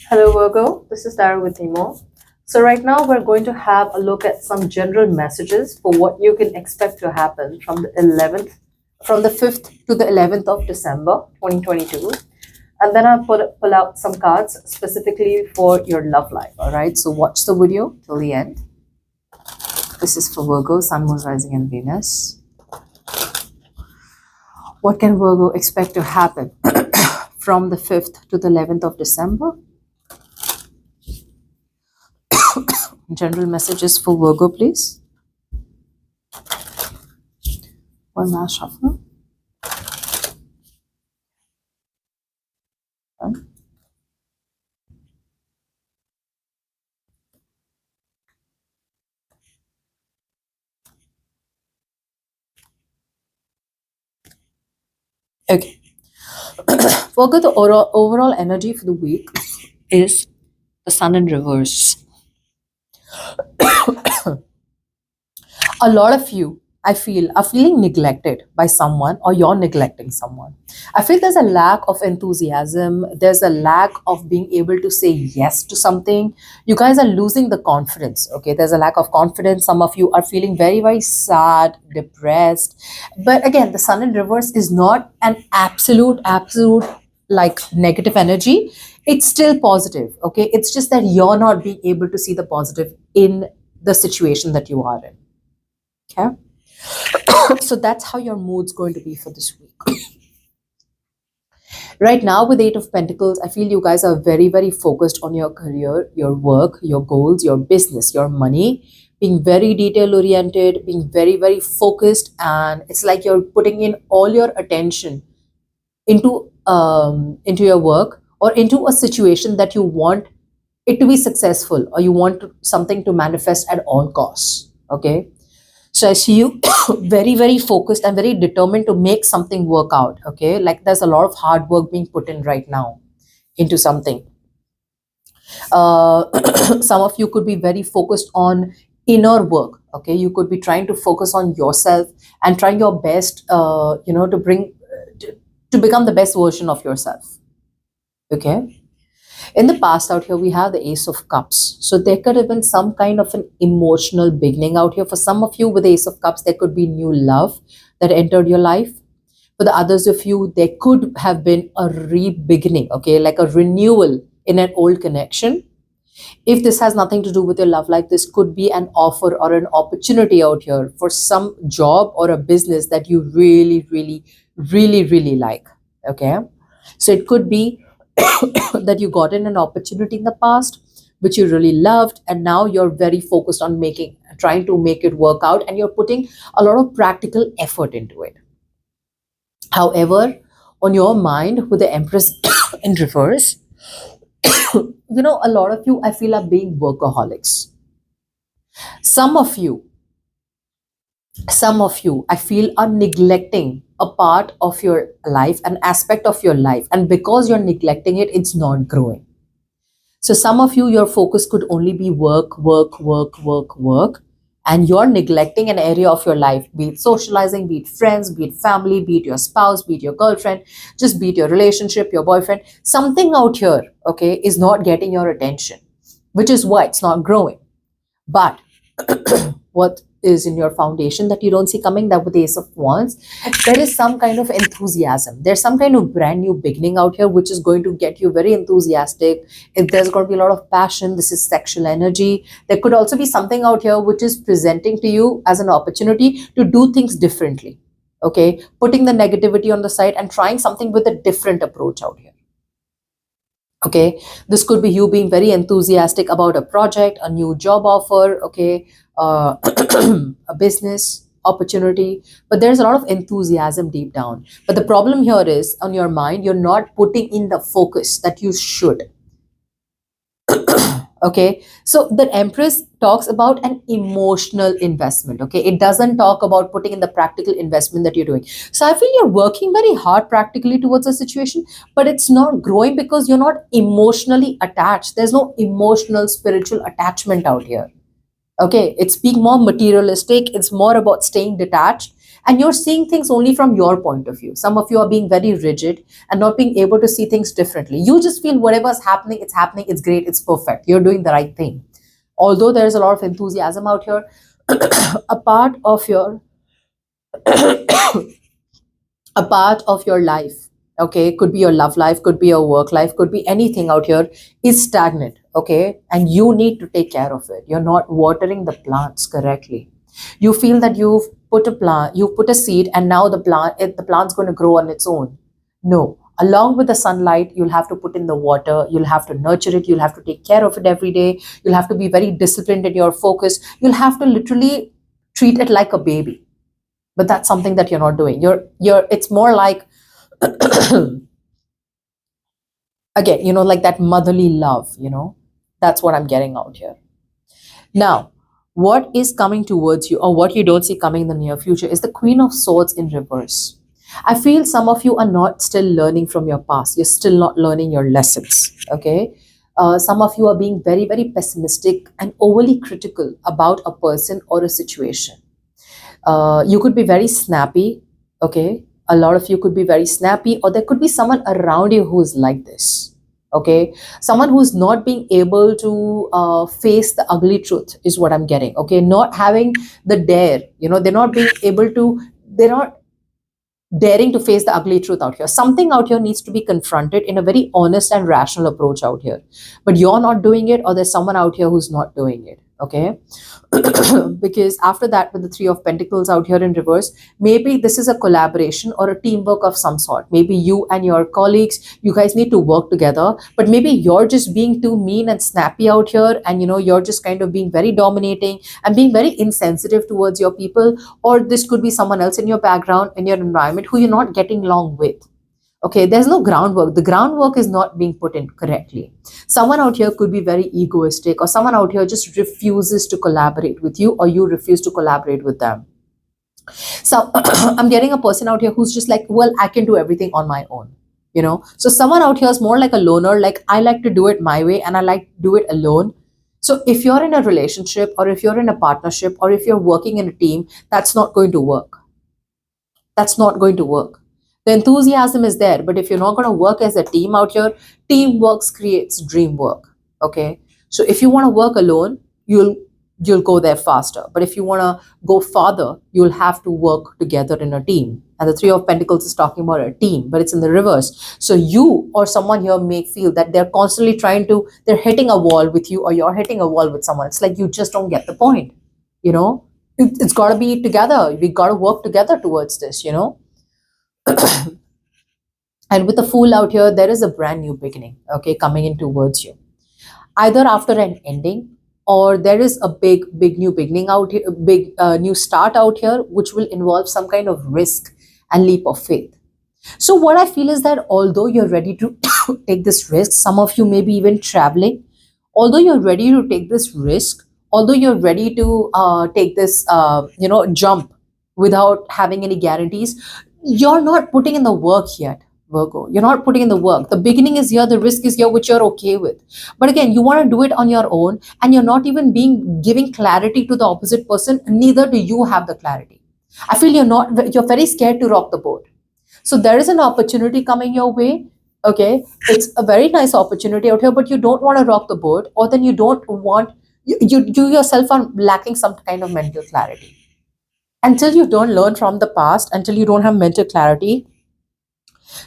Hello Virgo, this is Dara with Nimo. So right now we're going to have a look at some general messages for what you can expect to happen from the 5th to the 11th of December 2022. And then I'll pull out some cards specifically for your love life. All right, so watch the video till the end. This is for Virgo, Sun, Moon, Rising, and Venus. What can Virgo expect to happen from the 5th to the 11th of December? General messages for Virgo, please. One last shuffle. Okay. Virgo, the overall energy for the week is the Sun in reverse. A lot of you, I feel, are feeling neglected by someone, or you're neglecting someone. I feel there's a lack of enthusiasm. There's a lack of being able to say yes to something. You guys are losing the confidence. Okay. There's a lack of confidence. Some of you are feeling very, very sad, depressed. But again, the Sun in reverse is not an absolute like negative energy. It's still positive. Okay. It's just that you're not being able to see the positive in the situation that you are in. Okay. So that's how your mood's going to be for this week. Right now, with Eight of Pentacles, I feel you guys are very, very focused on your career, your work, your goals, your business, your money, being very detail oriented, being very, very focused. And it's like you're putting in all your attention into your work, or into a situation that you want it to be successful, or you want something to manifest at all costs. Okay. So I see you very, very focused and very determined to make something work out. Okay. Like there's a lot of hard work being put in right now into something. Some of you could be very focused on inner work. Okay. You could be trying to focus on yourself and trying your best, to become the best version of yourself. Okay. In the past, out here, we have the Ace of Cups. So there could have been some kind of an emotional beginning out here. For some of you with the Ace of Cups, there could be new love that entered your life. For the others of you, there could have been a re-beginning, okay, like a renewal in an old connection. If this has nothing to do with your love life, this could be an offer or an opportunity out here for some job or a business that you really, really, really, really like. Okay. So it could be that you got in an opportunity in the past which you really loved, and now you're very focused on trying to make it work out, and you're putting a lot of practical effort into it. However, on your mind with the Empress in reverse, a lot of you, I feel, are being workaholics. Some of you, I feel, are neglecting a part of your life, an aspect of your life, and because you're neglecting it, it's not growing. So some of you, your focus could only be work, work, work, work, work, and you're neglecting an area of your life, be it socializing, be it friends, be it family, be it your spouse, be it your girlfriend, just be it your relationship, your boyfriend. Something out here, okay, is not getting your attention, which is why it's not growing. But what is in your foundation that you don't see coming, that with the Ace of Wands, there is some kind of enthusiasm. There's some kind of brand new beginning out here which is going to get you very enthusiastic. If there's going to be a lot of passion, this is sexual energy. There could also be something out here which is presenting to you as an opportunity to do things differently. Okay, putting the negativity on the side and trying something with a different approach out here. Okay, this could be you being very enthusiastic about a project, a new job offer, okay, a business opportunity, but there's a lot of enthusiasm deep down. But the problem here is, on your mind, you're not putting in the focus that you should. Okay, so the Empress talks about an emotional investment. Okay, it doesn't talk about putting in the practical investment that you're doing. So I feel you're working very hard practically towards a situation, but it's not growing because you're not emotionally attached. There's no emotional, spiritual attachment out here. Okay, it's being more materialistic. It's more about staying detached and you're seeing things only from your point of view. Some of you are being very rigid and not being able to see things differently. You just feel whatever's happening, it's great, it's perfect, you're doing the right thing. Although there's a lot of enthusiasm out here, a part of your a part of your life, okay, could be your love life, could be your work life, could be anything out here, is stagnant, okay, and you need to take care of it. You're not watering the plants correctly. You feel that you've put a seed, and now the plant's going to grow on its own. No, along with the sunlight, you'll have to put in the water, you'll have to nurture it, you'll have to take care of it every day, you'll have to be very disciplined in your focus, you'll have to literally treat it like a baby. But that's something that you're not doing. You're it's more like again, like that motherly love, that's what I'm getting out here. Now, what is coming towards you, or what you don't see coming in the near future, is the Queen of Swords in reverse. I feel some of you are not still learning from your past. You're still not learning your lessons. Okay. Some of you are being very, very pessimistic and overly critical about a person or a situation. You could be very snappy. Okay. A lot of you could be very snappy, or there could be someone around you who is like this. Okay. Someone who's not being able to face the ugly truth is what I'm getting. Okay. Not having the dare, they're not being able to, they're not daring to face the ugly truth out here. Something out here needs to be confronted in a very honest and rational approach out here. But you're not doing it, or there's someone out here who's not doing it. Okay. Because after that, with the Three of Pentacles out here in reverse, maybe this is a collaboration or a teamwork of some sort. Maybe you and your colleagues, you guys need to work together, but maybe you're just being too mean and snappy out here, and you're just kind of being very dominating and being very insensitive towards your people. Or this could be someone else in your background, in your environment, who you're not getting along with. Okay, there's no groundwork. The groundwork is not being put in correctly. Someone out here could be very egoistic, or someone out here just refuses to collaborate with you, or you refuse to collaborate with them. So I'm getting a person out here who's just like, well, I can do everything on my own. So someone out here is more like a loner, like, I like to do it my way and I like to do it alone. So if you're in a relationship, or if you're in a partnership, or if you're working in a team, that's not going to work. That's not going to work. The enthusiasm is there, but if you're not going to work as a team out here, teamwork creates dream work. Okay. So if you want to work alone, you'll go there faster. But if you want to go farther, you'll have to work together in a team. And the Three of Pentacles is talking about a team, but it's in the reverse. So you or someone here may feel that they're constantly they're hitting a wall with you, or you're hitting a wall with someone. It's like you just don't get the point. It's got to be together. We got to work together towards this, And with the Fool out here, there is a brand new beginning, okay, coming in towards you. Either after an ending, or there is a big new beginning out here, a big new start out here, which will involve some kind of risk and leap of faith. So what I feel is that although you're ready to take this risk, some of you may be even traveling, although you're ready to take this risk, although you're ready to take this, jump without having any guarantees, you're not putting in the work yet, Virgo. You're not putting in the work. The beginning is here, the risk is here, which you're okay with. But again, you want to do it on your own, and you're not even giving clarity to the opposite person. Neither do you have the clarity. I feel you're very scared to rock the boat. So there is an opportunity coming your way. Okay. It's a very nice opportunity out here, but you don't want to rock the boat, or then you don't want, you yourself are lacking some kind of mental clarity. Until you don't learn from the past, until you don't have mental clarity,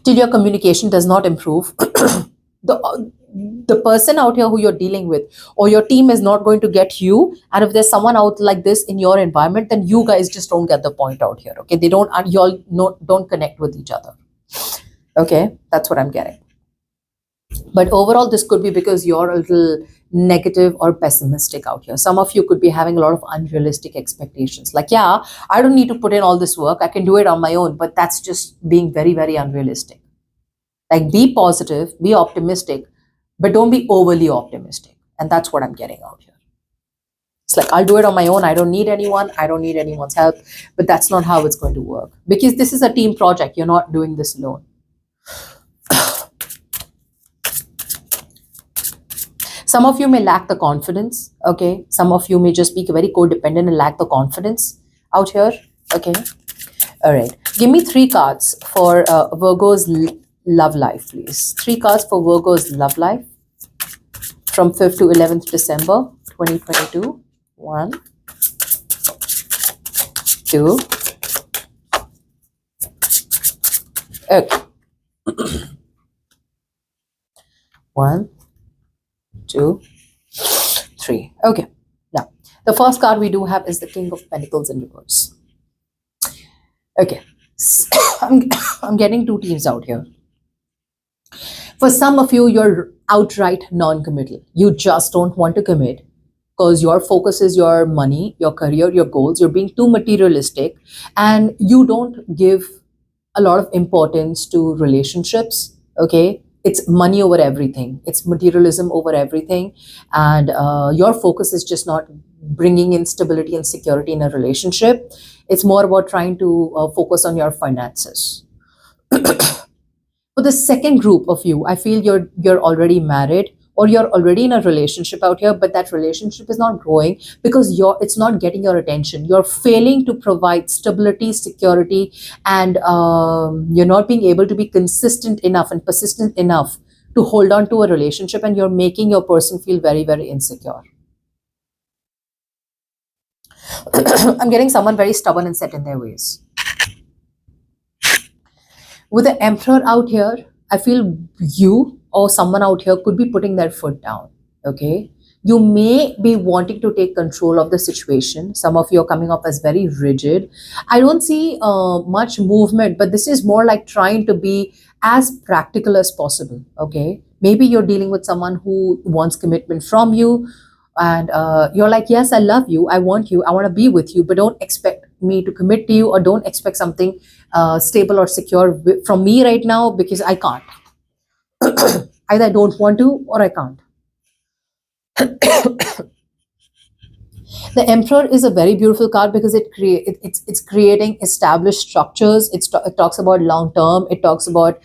till your communication does not improve, the person out here who you're dealing with, or your team, is not going to get you. And if there's someone out like this in your environment, then you guys just don't get the point out here. Okay, they don't, you all don't connect with each other. Okay, that's what I'm getting. But overall, this could be because you're a little negative or pessimistic out here. Some of you could be having a lot of unrealistic expectations. Like, yeah, I don't need to put in all this work. I can do it on my own. But that's just being very, very unrealistic. Like, be positive, be optimistic, but don't be overly optimistic. And that's what I'm getting out here. It's like, I'll do it on my own. I don't need anyone. I don't need anyone's help. But that's not how it's going to work. Because this is a team project. You're not doing this alone. Some of you may lack the confidence, okay? Some of you may just be very codependent and lack the confidence out here, okay? All right. Give me three cards for Virgo's love life, please. Three cards for Virgo's love life from 5th to 11th December 2022. One, two. Okay. One, two, three. Okay. Now, the first card we do have is the King of Pentacles in reverse. Okay. I'm, I'm getting two teams out here. For some of you, you're outright non-committal. You just don't want to commit because your focus is your money, your career, your goals. You're being too materialistic and you don't give a lot of importance to relationships. Okay. It's money over everything. It's materialism over everything. And your focus is just not bringing in stability and security in a relationship. It's more about trying to focus on your finances. For the second group of you, I feel you're already married or you're already in a relationship out here, but that relationship is not growing because it's not getting your attention. You're failing to provide stability, security, and you're not being able to be consistent enough and persistent enough to hold on to a relationship, and you're making your person feel very, very insecure. I'm getting someone very stubborn and set in their ways. With the Emperor out here, I feel you or someone out here could be putting their foot down. Okay. You may be wanting to take control of the situation. Some of you are coming up as very rigid. I don't see much movement, but this is more like trying to be as practical as possible. Okay. Maybe you're dealing with someone who wants commitment from you. And you're like, yes, I love you. I want you. I want to be with you, but don't expect me to commit to you, or don't expect something stable or secure from me right now because I can't. Either I don't want to or I can't. The Emperor is a very beautiful card because it's creating established structures. It talks about long term. It talks about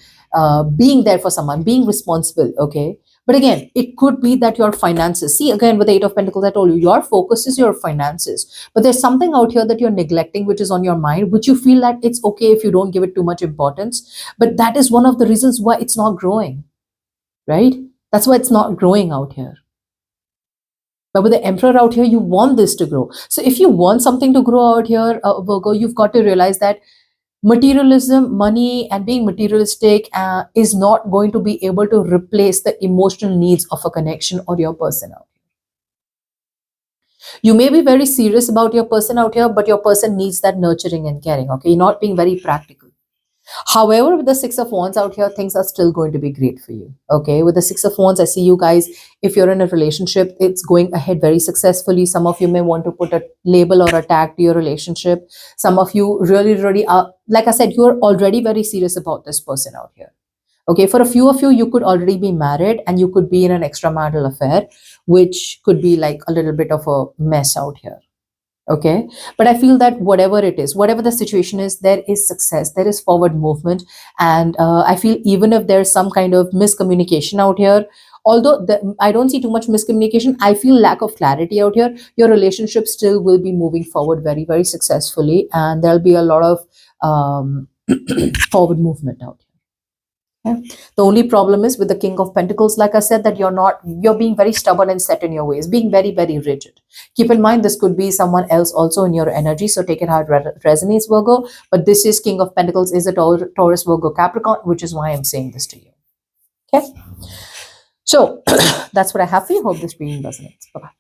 being there for someone, being responsible. Okay. But again, it could be that your finances, see, again, with the Eight of Pentacles, I told you, your focus is your finances. But there's something out here that you're neglecting, which is on your mind, which you feel that it's okay if you don't give it too much importance. But that is one of the reasons why it's not growing, right? That's why it's not growing out here. But with the Emperor out here, you want this to grow. So if you want something to grow out here, Virgo, you've got to realize that materialism, money, and being materialistic is not going to be able to replace the emotional needs of a connection or your person out here. You may be very serious about your person out here, but your person needs that nurturing and caring. Okay, you're not being very practical. However, with the Six of Wands out here, things are still going to be great for you. Okay, with the Six of Wands, I see you guys, if you're in a relationship, it's going ahead very successfully. Some of you may want to put a label or a tag to your relationship. Some of you really are, like I said, you're already very serious about this person out here. Okay, for a few of you, you could already be married and you could be in an extramarital affair, which could be like a little bit of a mess out here. Okay, but I feel that whatever it is, whatever the situation is, there is success, there is forward movement. And I feel even if there's some kind of miscommunication out here, although I don't see too much miscommunication, I feel lack of clarity out here, your relationship still will be moving forward very, very successfully, and there'll be a lot of forward movement out here. Yeah. The only problem is with the King of Pentacles, like I said, that you're being very stubborn and set in your ways, being very, very rigid. Keep in mind, this could be someone else also in your energy, so take it how it resonates, Virgo. But this is King of Pentacles is a Taurus, Virgo, Capricorn, which is why I'm saying this to you. Okay. So that's what I have for you. Hope this reading resonates. Bye-bye.